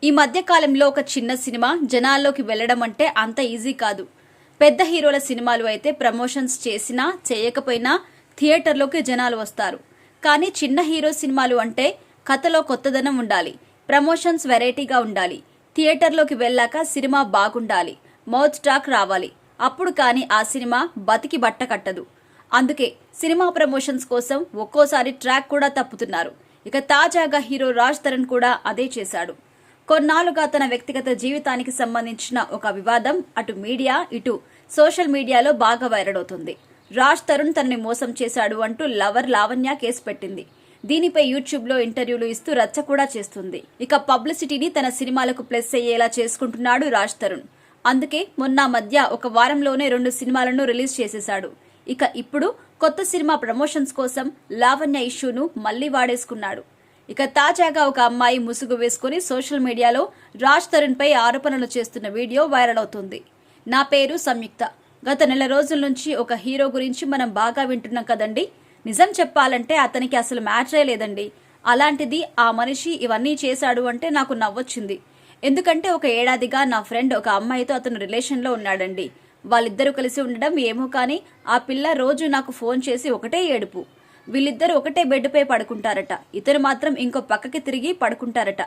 ఈ మధ్య కాలంలో ఒక చిన్న సినిమా జనాల్లోకి వెళ్లడం అంటే అంత ఈజీ కాదు. పెద్ద హీరోల సినిమాలు అయితే ప్రమోషన్స్ చేసినా చేయకపోయినా థియేటర్లోకి జనాలు వస్తారు. కానీ చిన్న హీరో సినిమాలు అంటే కథలో కొత్తదనం ఉండాలి, ప్రమోషన్స్ వెరైటీగా ఉండాలి, థియేటర్లోకి వెళ్ళాక సినిమా బాగుండాలి, మౌత్ టాక్ రావాలి. అప్పుడు కానీ ఆ సినిమా బతికి బట్ట కట్టదు. అందుకే సినిమా ప్రమోషన్స్ కోసం ఒక్కోసారి ట్రాక్ కూడా తప్పుతున్నారు. ఇక తాజాగా హీరో రాజ్ తరుణ్ కూడా అదే చేశాడు. కొన్నాళ్లుగా తన వ్యక్తిగత జీవితానికి సంబంధించిన ఒక వివాదం అటు మీడియా ఇటు సోషల్ మీడియాలో బాగా వైరల్ అవుతుంది. రాజ్ తరుణ్ తనని మోసం చేశాడు అంటూ లవర్ లావణ్య కేసు పెట్టింది. దీనిపై యూట్యూబ్ లో ఇంటర్వ్యూలు ఇస్తూ రచ్చ కూడా చేస్తుంది. ఇక పబ్లిసిటీని తన సినిమాలకు ప్లస్ అయ్యేలా చేసుకుంటున్నాడు రాజ్ తరుణ్. అందుకే మొన్న మధ్య ఒక వారంలోనే 2 సినిమాలను రిలీజ్ చేసేశాడు. ఇక ఇప్పుడు కొత్త సినిమా ప్రమోషన్స్ కోసం లావణ్య ఇష్యూను మళ్లీ వాడేసుకున్నాడు. ఇక తాజాగా ఒక అమ్మాయి ముసుగు వేసుకుని సోషల్ మీడియాలో రాజ్ తరుణ్ పై ఆరోపణలు చేస్తున్న వీడియో వైరల్ అవుతుంది. నా పేరు సంయుక్త. గత నెల రోజుల నుంచి ఒక హీరో గురించి మనం బాగా వింటున్నాం కదండి. నిజం చెప్పాలంటే అతనికి అసలు మ్యాటరే లేదండి. అలాంటిది ఆ మనిషి ఇవన్నీ చేశాడు అంటే నాకు నవ్వొచ్చింది. ఎందుకంటే ఒక ఏడాదిగా నా ఫ్రెండ్ ఒక అమ్మాయితో అతను రిలేషన్లో ఉన్నాడండి. వాళ్ళిద్దరూ కలిసి ఉండడం ఏమో కానీ ఆ పిల్ల రోజు నాకు ఫోన్ చేసి ఒకటే ఏడుపు. వీళ్ళిద్దరూ ఒకటే బెడ్పై పడుకుంటారట. ఇతను మాత్రం ఇంకో పక్కకి తిరిగి పడుకుంటారట.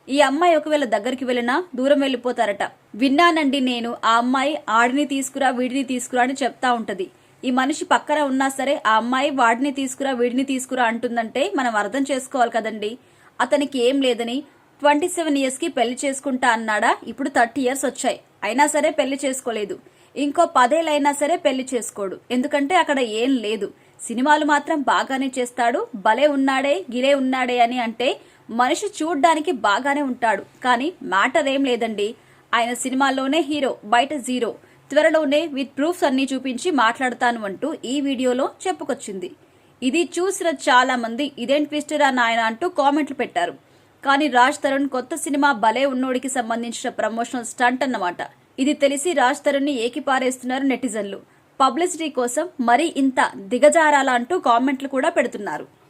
ఈ అమ్మాయి ఒకవేళ దగ్గరికి వెళ్ళినా దూరం వెళ్ళిపోతారట. విన్నానండి నేను. ఆ అమ్మాయి ఆడిని తీసుకురా వీడిని తీసుకురా అని చెప్తా ఉంటది. ఈ మనిషి పక్కన ఉన్నా సరే ఆ అమ్మాయి వాడిని తీసుకురా వీడిని తీసుకురా అంటుందంటే మనం అర్థం చేసుకోవాలి కదండి. అతనికి ఏం లేదని 27 years కి పెళ్లి చేసుకుంటా అన్నాడా. ఇప్పుడు 30 years వచ్చాయి, అయినా సరే పెళ్లి చేసుకోలేదు. ఇంకో 10 ఏళ్ళైనా సరే పెళ్లి చేసుకోడు. ఎందుకంటే అక్కడ ఏం లేదు. సినిమాలు మాత్రం బాగానే చేస్తాడు. భలే ఉన్నాడే గిలే ఉన్నాడే అని అంటే మనిషి చూడ్డానికి బాగానే ఉంటాడు, కానీ మ్యాటర్ ఏం లేదండి. ఆయన సినిమాల్లోనే హీరో, బయట జీరో. త్వరలోనే విత్ ప్రూఫ్స్ అన్ని చూపించి మాట్లాడతాను అంటూ ఈ వీడియోలో చెప్పుకొచ్చింది. ఇది చూసిన చాలా మంది ఇదేం ట్విస్టరా నాయన అంటూ కామెంట్లు పెట్టారు. కానీ రాజ్ తరుణ్ కొత్త సినిమా భలే ఉన్నోడికి సంబంధించిన ప్రమోషనల్ స్టంట్ అన్నమాట. ఇది తెలిసి రాజ్ తరుణ్ ని ఏకిపారేస్తున్నారు నెటిజన్లు. పబ్లిసిటీ కోసం మరీ ఇంత దిగజారాలా అంటూ కామెంట్లు కూడా పెడుతున్నారు.